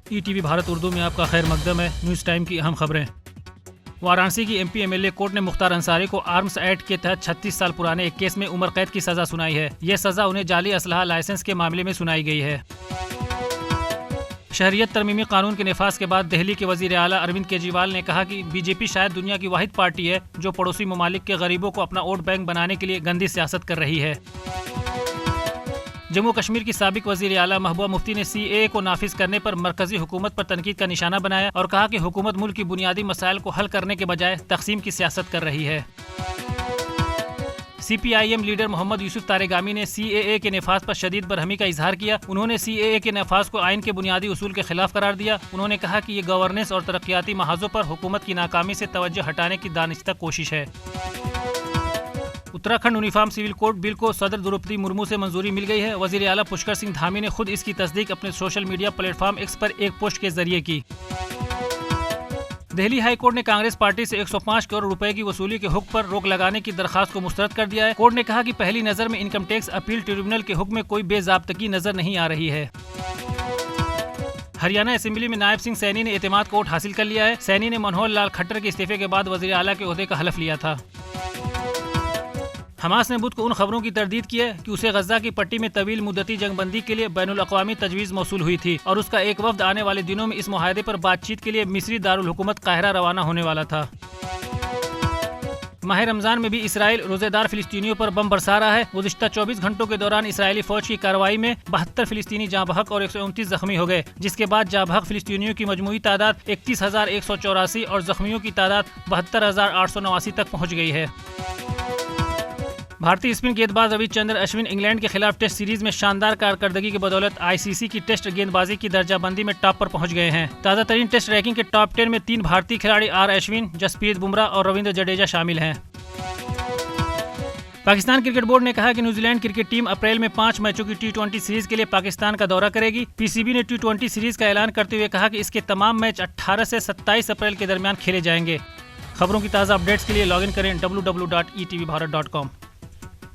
E T V Bharat Urdu میں آپ کا خیر مقدم ہے۔ نیوز ٹائم کی اہم خبریں۔ وارانسی کی M P M L A court نے مختار انصاری کو آرمز ایکٹ کے تحت 36 سال پرانے ایک کیس میں عمر قید کی سزا سنائی ہے۔ یہ سزا انہیں جعلی اسلحہ لائسنس کے معاملے میں سنائی گئی ہے۔ شہریت ترمیمی قانون کے نفاذ کے بعد دہلی کے وزیر اعلیٰ اروند کیجریوال نے کہا کہ بی جے پی شاید دنیا کی واحد پارٹی ہے جو پڑوسی ممالک کے غریبوں کو اپنا ووٹ بینک بنانے کے لیے گندی سیاست کر رہی ہے۔ جموں کشمیر کی سابق وزیر اعلیٰ محبوبہ مفتی نے سی اے اے کو نافذ کرنے پر مرکزی حکومت پر تنقید کا نشانہ بنایا اور کہا کہ حکومت ملک کی بنیادی مسائل کو حل کرنے کے بجائے تقسیم کی سیاست کر رہی ہے۔ سی پی آئی ایم لیڈر محمد یوسف تارگامی نے سی اے اے کے نفاذ پر شدید برہمی کا اظہار کیا۔ انہوں نے سی اے اے کے نفاذ کو آئین کے بنیادی اصول کے خلاف قرار دیا۔ انہوں نے کہا کہ یہ گورننس اور ترقیاتی محاذوں پر حکومت کی ناکامی سے توجہ ہٹانے کی دانستہ کوشش ہے۔ اتراکھنڈ یونیفارم سول کوڈ بل کو صدر دروپدی مرمو سے منظوری مل گئی ہے۔ وزیر اعلیٰ پشکر سنگھ دھامی نے خود اس کی تصدیق اپنے social media platform X پر ایک پوسٹ کے ذریعے کی۔ دہلی ہائی کورٹ نے کانگریس پارٹی سے 105 کروڑ روپے کی وصولی کے حکم پر روک لگانے کی درخواست کو مسترد کر دیا ہے۔ کورٹ نے کہا کہ پہلی نظر میں انکم ٹیکس اپیل ٹریبیونل کے حکم میں کوئی بے ضابطگی نظر نہیں آ رہی ہے۔ ہریانہ اسمبلی میں نائب سنگھ سینی نے اعتماد کا ووٹ حاصل کر لیا ہے۔ سینی نے منوہر لال کھٹر کے استعفے کے بعد وزیر اعلیٰ کے عہدے کا حلف لیا تھا۔ حماس نے بدھ کو ان خبروں کی تردید کی ہے کہ اسے غزہ کی پٹی میں طویل مدتی جنگ بندی کے لیے بین الاقوامی تجویز موصول ہوئی تھی اور اس کا ایک وفد آنے والے دنوں میں اس معاہدے پر بات چیت کے لیے مصری دارالحکومت قاہرہ روانہ ہونے والا تھا۔ ماہ رمضان میں بھی اسرائیل روزے دار فلسطینیوں پر بم برسا رہا ہے۔ گزشتہ 24 گھنٹوں کے دوران اسرائیلی فوج کی کارروائی میں 72 فلسطینی جاں بحق اور 129 زخمی ہو گئے، جس کے بعد جاں بحق فلسطینیوں کی مجموعی تعداد 31,184 اور زخمیوں کی تعداد 72,889 تک پہنچ گئی ہے۔ بھارتی اسپن گیند باز روی چندر اشون انگلینڈ کے خلاف ٹیسٹ سیریز میں شاندار کارکردگی کی بدولت آئی سی سی کی ٹیسٹ گیند بازی کی درجہ بندی میں ٹاپ پر پہنچ گئے ہیں۔ تازہ ترین ٹیسٹ رینکنگ کے ٹاپ 10 میں 3 بھارتی کھلاڑی آر اشون، جسپریت بمراہ اور رویندر جڈیجا شامل ہیں۔ پاکستان کرکٹ بورڈ نے کہا کہ New Zealand cricket team April میں 5 میچوں کی T20 سیریز کے لیے پاکستان کا دورہ کرے گی۔ پی سی بی نے T20 سیریز کا اعلان کرتے ہوئے کہا کہ اس کے تمام میچ 18 سے 27 اپریل کے درمیان کھیلے جائیں گے۔ خبروں کی تازہ اپڈیٹس کے لیے لاگ ان کریں www.etvbharat.com۔